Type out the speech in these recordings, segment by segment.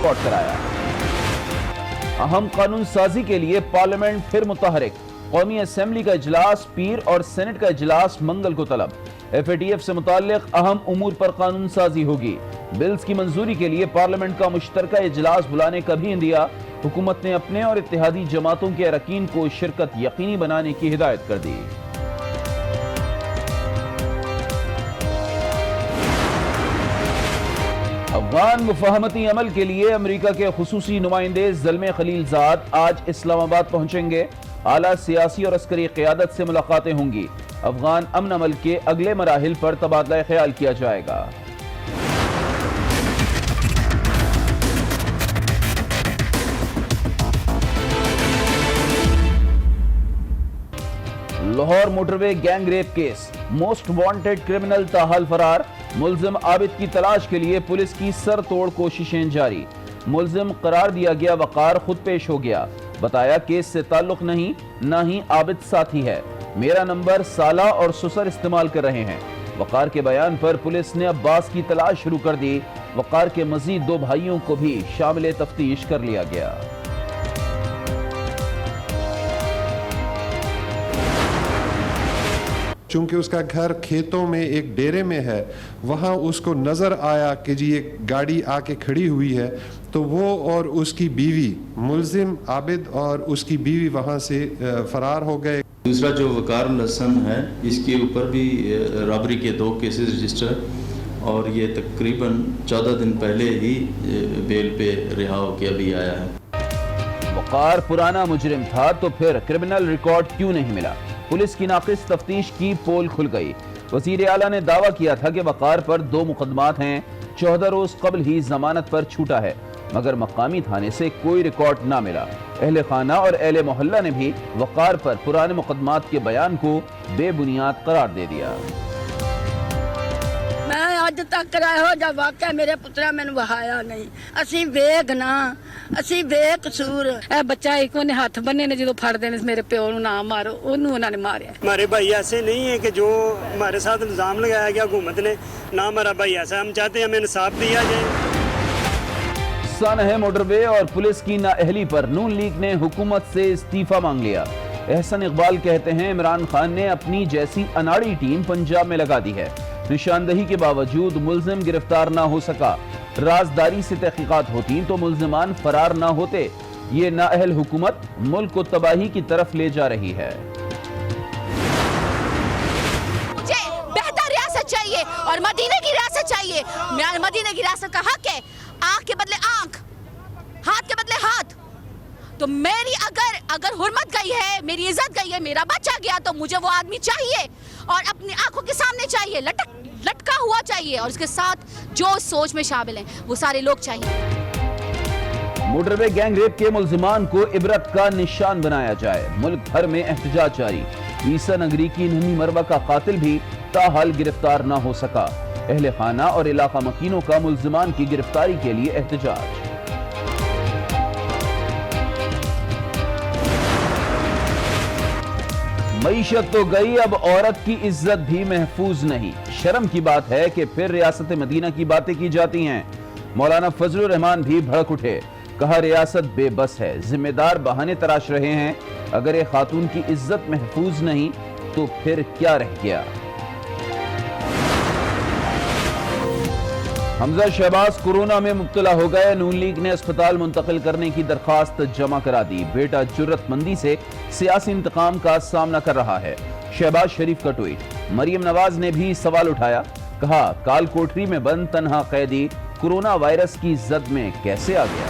Record کرایا۔ اہم قانون سازی کے لیے پارلیمنٹ پھر متحرک، قومی اسمبلی کا اجلاس پیر اور سینٹ کا اجلاس منگل کو طلب۔ ایف اے ٹی ایف سے متعلق اہم امور پر قانون سازی ہوگی۔ بلز کی منظوری کے لیے پارلیمنٹ کا مشترکہ اجلاس بلانے کا بھی عندیہ۔ حکومت نے اپنے اور اتحادی جماعتوں کے اراکین کو شرکت یقینی بنانے کی ہدایت کر دی۔ افغان مفاہمتی عمل کے لیے امریکہ کے خصوصی نمائندے زلمے خلیل زاد آج اسلام آباد پہنچیں گے۔ اعلیٰ سیاسی اور عسکری قیادت سے ملاقاتیں ہوں گی۔ افغان امن عمل کے اگلے مراحل پر تبادلہ خیال کیا جائے گا۔ Lahore motorway gang rape case, most wanted criminal تاحال فرار۔ ملزم عابد کی تلاش کے لیے پولیس کی سر توڑ کوششیں جاری۔ ملزم قرار دیا گیا وقار خود پیش ہو گیا، بتایا کیس سے تعلق نہیں، نہ ہی عابد ساتھی ہے، میرا نمبر سالہ اور سسر استعمال کر رہے ہیں۔ وقار کے بیان پر پولیس نے عباس کی تلاش شروع کر دی۔ وقار کے مزید 2 بھائیوں کو بھی شامل تفتیش کر لیا گیا۔ چونکہ اس کا گھر کھیتوں میں ایک ڈیرے میں ہے، وہاں اس کو نظر آیا کہ جی ایک گاڑی آ کے کھڑی ہوئی ہے، تو وہ اور اس کی بیوی، ملزم عابد اور اس کی بیوی وہاں سے فرار ہو گئے۔ دوسرا جو وقار الحسن ہے، اس کے اوپر بھی رابری کے 2 کیسز رجسٹر، اور یہ تقریباً 14 دن پہلے ہی بیل پہ رہا ہو کے ابھی آیا ہے۔ وقار پرانا مجرم تھا تو پھر کرمنل ریکارڈ کیوں نہیں ملا؟ پولیس کی ناقص تفتیش کی پول کھل گئی۔ وزیر اعلیٰ نے دعویٰ کیا تھا کہ وقار پر 2 مقدمات ہیں، 14 روز قبل ہی ضمانت پر چھوٹا ہے، مگر مقامی تھانے سے کوئی ریکارڈ نہ ملا۔ اہل خانہ اور اہل محلہ نے بھی وقار پر پرانے مقدمات کے بیان کو بے بنیاد قرار دے دیا۔ میں اج تک رہو جب واقعہ میرے پترا میں وہایا نہیں، اسی ویگنا، اسی بے قصور۔ اے بچہ ایک نے ہاتھ بننے نے جدو پھڑ دینے میرے پیو نو نہ مارو، انہوں نے ماریا۔ ہمارے بھائی ایسے نہیں ہیں کہ جو ہمارے ساتھ الزام لگایا گیا حکومت نے، نہ ہمارا بھائی ایسا، ہم چاہتے ہیں ہمیں انصاف دیا جائے۔ سانحہ موٹر وے اور پولیس کی نااہلی پر نون لیگ نے حکومت سے استعفیٰ مانگ لیا۔ احسن اقبال کہتے ہیں عمران خان نے اپنی جیسی اناڑی ٹیم پنجاب میں لگا دی ہے، نشاندہی کے باوجود ملزم گرفتار نہ ہو سکا، رازداری سے تحقیقات ہوتی تو ملزمان فرار نہ ہوتے۔ یہ نااہل حکومت ملک کو تباہی کی طرف لے جا رہی ہے۔ مجھے بہتر ریاست چاہیے اور مدینہ کی ریاست چاہیے۔ مدینہ کی ریاست کا حق ہے، آنکھ کے بدلے آنکھ، ہاتھ کے بدلے ہاتھ۔ تو میری اگر حرمت گئی ہے، میری عزت گئی ہے، میرا بچہ گیا، تو مجھے وہ آدمی چاہیے اور اپنی آنکھوں کے سامنے چاہیے، لٹکا ہوا چاہیے، اور اس کے ساتھ جو سوچ میں شامل ہیں وہ سارے لوگ چاہیے۔ موٹر وے گینگ ریپ کے ملزمان کو عبرت کا نشان بنایا جائے۔ ملک بھر میں احتجاج جاری۔ عیسیٰ نگری کی ننھی مروہ کا قاتل بھی تاحال گرفتار نہ ہو سکا۔ اہل خانہ اور علاقہ مکینوں کا ملزمان کی گرفتاری کے لیے احتجاج۔ معیشت تو گئی، اب عورت کی عزت بھی محفوظ نہیں۔ شرم کی بات ہے کہ پھر ریاست مدینہ کی باتیں کی جاتی ہیں۔ مولانا فضل الرحمان بھی بھڑک اٹھے، کہا ریاست بے بس ہے، ذمہ دار بہانے تراش رہے ہیں۔ اگر ایک خاتون کی عزت محفوظ نہیں تو پھر کیا رہ گیا؟ حمزہ شہباز کورونا میں مبتلا ہو گئے، نون لیگ نے اسپتال منتقل کرنے کی درخواست جمع کرا دی۔ بیٹا جرت مندی سے سیاسی انتقام کا سامنا کر رہا ہے، شہباز شریف کا ٹویٹ۔ مریم نواز نے بھی سوال اٹھایا، کہا کال کوٹری میں بند تنہا قیدی کورونا وائرس کی زد میں کیسے آ گیا؟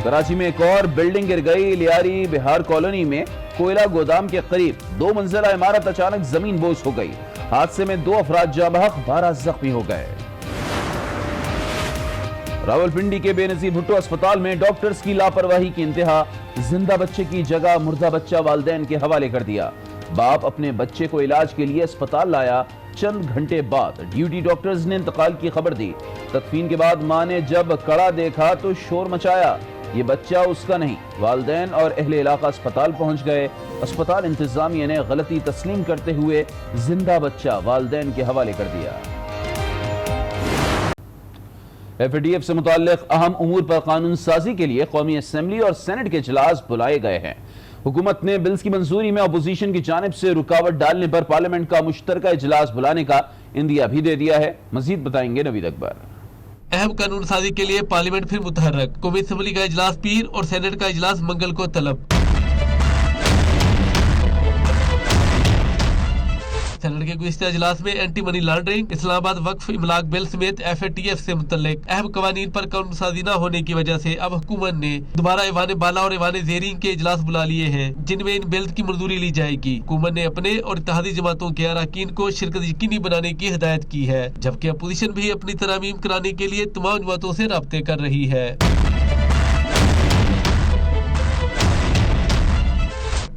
کراچی میں ایک اور بلڈنگ گر گئی، لیاری بہار کالونی میں کوئلہ گودام کے قریب 2 منزلہ عمارت اچانک زمین بوس ہو گئی۔ حادثے میں 2 افراد جاں بحق، 12 زخمی ہو گئے۔ راولپنڈی کے بے نظیر بھٹو اسپتال میں ڈاکٹرز کی لاپرواہی کی انتہا، زندہ بچے کی جگہ مردہ بچہ والدین کے حوالے کر دیا۔ باپ اپنے بچے کو علاج کے لیے اسپتال لایا، چند گھنٹے بعد ڈیوٹی ڈاکٹرز نے انتقال کی خبر دی۔ تدفین کے بعد ماں نے جب کڑا دیکھا تو شور مچایا، یہ بچہ اس کا نہیں۔ والدین اور اہل علاقہ اسپتال پہنچ گئے۔ اسپتال انتظامیہ نے غلطی تسلیم کرتے ہوئے زندہ بچہ والدین کے حوالے کر دیا۔ FATF سے متعلق اہم امور پر قانون سازی کے لیے قومی اسمبلی اور سینٹ کے اجلاس بلائے گئے ہیں۔ حکومت نے بلز کی منظوری میں اپوزیشن کی جانب سے رکاوٹ ڈالنے پر پارلیمنٹ کا مشترکہ اجلاس بلانے کا عندیہ بھی دے دیا ہے۔ مزید بتائیں گے نوید اکبر۔ اہم قانون سازی کے لیے پارلیمنٹ پھر متحرک، قومی اسمبلی کا اجلاس پیر اور سینٹ کا اجلاس منگل کو طلب۔ سینٹ کے گزشتہ اجلاس میں اینٹی منی لانڈرنگ، اسلام آباد وقف املاک بل سمیت FATF سے متعلق اہم قوانین پر قانون سازی نہ ہونے کی وجہ سے اب حکومت نے دوبارہ ایوان بالا اور ایوان زیرین کے اجلاس بلا لیے ہیں، جن میں ان بلز کی منظوری لی جائے گی۔ حکومت نے اپنے اور اتحادی جماعتوں کے اراکین کو شرکت یقینی بنانے کی ہدایت کی ہے، جبکہ اپوزیشن بھی اپنی ترامیم کرانے کے لیے تمام جماعتوں سے رابطے کر رہی ہے۔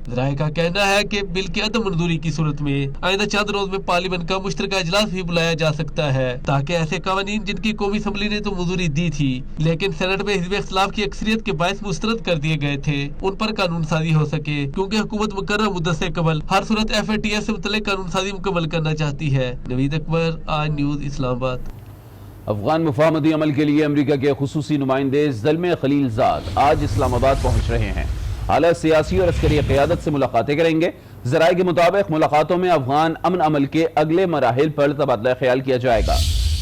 ذرائع کا کہنا ہے کہ بل کی عدم منظوری کی صورت میں آئندہ چند روز میں پارلیمنٹ کا مشترکہ اجلاس بھی بلایا جا سکتا ہے، تاکہ ایسے قوانین جن کی قومی اسمبلی نے تو منظوری دی تھی لیکن سینٹ میں حزب اختلاف کی اکثریت کے باعث مسترد کر دیے گئے تھے، ان پر قانون سازی ہو سکے، کیونکہ حکومت مقررہ مدت سے قبل ہر صورت FATF سے متعلق قانون سازی مکمل کرنا چاہتی ہے۔ نوید اکبر، آج نیوز، اسلام آباد۔ افغان مفاہمتی عمل کے لیے امریکہ کے خصوصی نمائندے زلمے خلیل زاد آج اسلام آباد پہنچ رہے ہیں۔ اعلیٰ سیاسی اور عسکری قیادت سے ملاقاتیں کریں گے۔ ذرائع کے مطابق ملاقاتوں میں افغان امن عمل کے اگلے مراحل پر تبادلہ خیال کیا جائے گا۔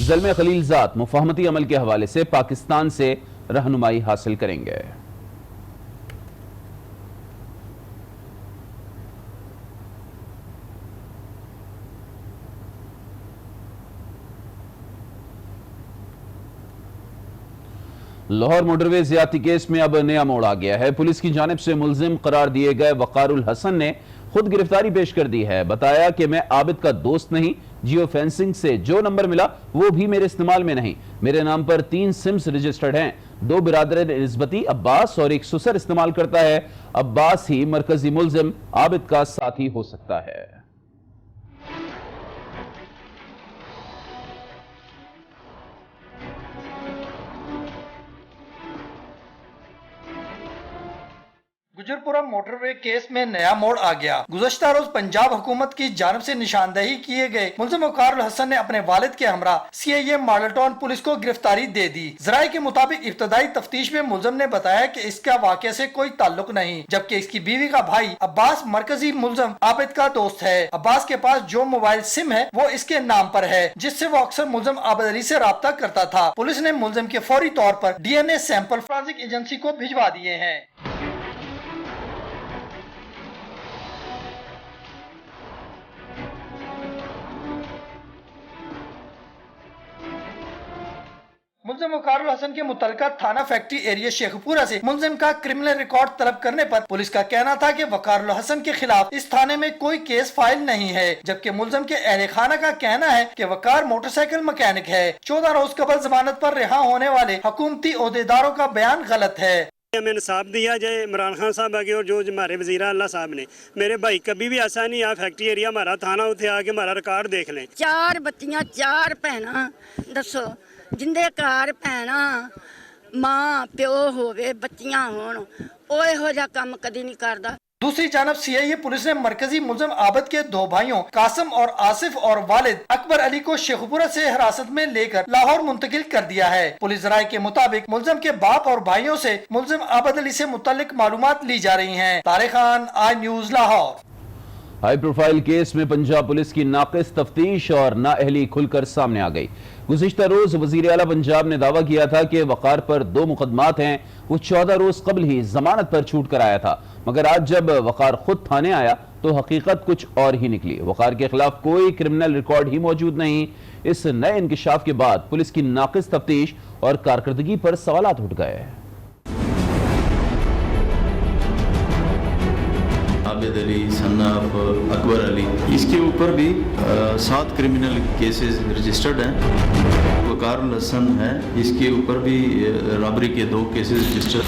زلمے خلیل زاد مفاہمتی عمل کے حوالے سے پاکستان سے رہنمائی حاصل کریں گے۔ لاہور موٹر وے زیادتی کیس میں اب نیا موڑ آ گیا ہے۔ پولیس کی جانب سے ملزم قرار دیے گئے وقار الحسن نے خود گرفتاری پیش کر دی ہے۔ بتایا کہ میں عابد کا دوست نہیں، جیو فینسنگ سے جو نمبر ملا وہ بھی میرے استعمال میں نہیں، میرے نام پر 3 سمز رجسٹرڈ ہیں، 2 برادر نسبتی عباس اور ایک سسر استعمال کرتا ہے۔ عباس ہی مرکزی ملزم عابد کا ساتھی ہو سکتا ہے۔ گجرپورہ موٹر وے کیس میں نیا موڑ آ گیا۔ گزشتہ روز پنجاب حکومت کی جانب سے نشاندہی کیے گئے ملزم وقار الحسن نے اپنے والد کے ہمراہ CIA ماڈل ٹاؤن پولیس کو گرفتاری دے دی۔ ذرائع کے مطابق ابتدائی تفتیش میں ملزم نے بتایا کہ اس کا واقعے سے کوئی تعلق نہیں، جبکہ اس کی بیوی کا بھائی عباس مرکزی ملزم عابد کا دوست ہے۔ عباس کے پاس جو موبائل سم ہے وہ اس کے نام پر ہے، جس سے وہ اکثر ملزم عابد علی سے رابطہ کرتا تھا۔ پولیس نے ملزم کے فوری طور پر DNA سیمپل فورینسک ایجنسی کو بھجوا دیے ہیں۔ ملزم وقار الحسن کے متعلقہ تھانہ فیکٹری ایریا شیخ پورہ سے ملزم کا کرمنل ریکارڈ طلب کرنے پر پولیس کا کہنا تھا کہ وقار الحسن کے خلاف اس تھانے میں کوئی کیس فائل نہیں ہے، جبکہ ملزم کے اہل خانہ کا کہنا ہے کہ وقار موٹر سائیکل مکینک ہے۔ 14 روز قبل ضمانت پر رہا ہونے والے حکومتی عہدیداروں کا بیان غلط ہے۔ ہمیں انصاف دیا جائے عمران خان صاحب آگے اور جو ہمارے وزیر اعلیٰ صاحب نے، میرے بھائی کبھی بھی ایسا نہیں، آپ فیکٹری ایریا ہمارا تھانہ اتنے آ کے ہمارا ریکارڈ دیکھ لیں۔ 4 بچیاں 4 بھੈਣਾਂ ਦੱਸੋ ਜਿੰਦੇ ਘਰ ਭੈਣਾਂ ਮਾਂ ਪਿਓ ਹੋਵੇ ਬੱਚੀਆਂ ਹੋਣ ਉਹ ਇਹੋ ਜਿਹਾ ਕੰਮ ਕਦੀ ਨਹੀਂ ਕਰਦਾ۔ دوسری جانب CIA پولیس نے مرکزی ملزم عابد کے 2 بھائیوں قاسم اور آصف اور والد اکبر علی کو شیخ پورہ سے حراست میں لے کر لاہور منتقل کر دیا ہے۔ پولیس ذرائع کے مطابق ملزم کے باپ اور بھائیوں سے ملزم عابد علی سے متعلق معلومات لی جا رہی ہیں۔ طارق خان، آج news, Lahore. High profile case میں پنجاب پولیس کی ناقص تفتیش اور نااہلی کھل کر سامنے آ گئی۔ گزشتہ روز وزیر اعلیٰ پنجاب نے دعویٰ کیا تھا کہ وقار پر 2 مقدمات ہیں، وہ 14 روز قبل ہی ضمانت پر چھوٹ کر آیا تھا، مگر آج جب وقار خود تھانے آیا تو حقیقت کچھ اور ہی نکلی۔ وقار کے خلاف کوئی کرمنل ریکارڈ ہی موجود نہیں۔ اس نئے انکشاف کے بعد پولیس کی ناقص تفتیش اور کارکردگی پر سوالات اٹھ گئے۔ عابد علی، صنف، اکبر علی، اس کے اوپر بھی 7 کرمنل کیسز رجسٹرڈ ہیں۔ وقار الحسن ہے، اس کے اوپر بھی رابری کے 2 کیسز رجسٹرڈ۔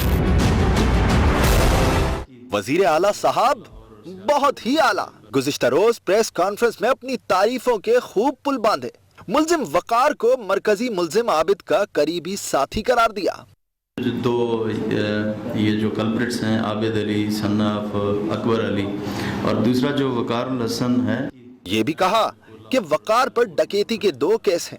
وزیر اعلیٰ صاحب بہت ہی اعلیٰ، گزشتہ روز پریس کانفرنس میں اپنی تعریفوں کے خوب پل باندھے، ملزم وقار کو مرکزی ملزم عابد کا قریبی ساتھی قرار دیا۔ 2 یہ جو کلپریٹس ہیں عابد علی، صنف، اکبر علی، اور دوسرا جو وقار الحسن ہے، یہ بھی کہا کہ وقار پر ڈکیتی کے 2 کیس ہیں،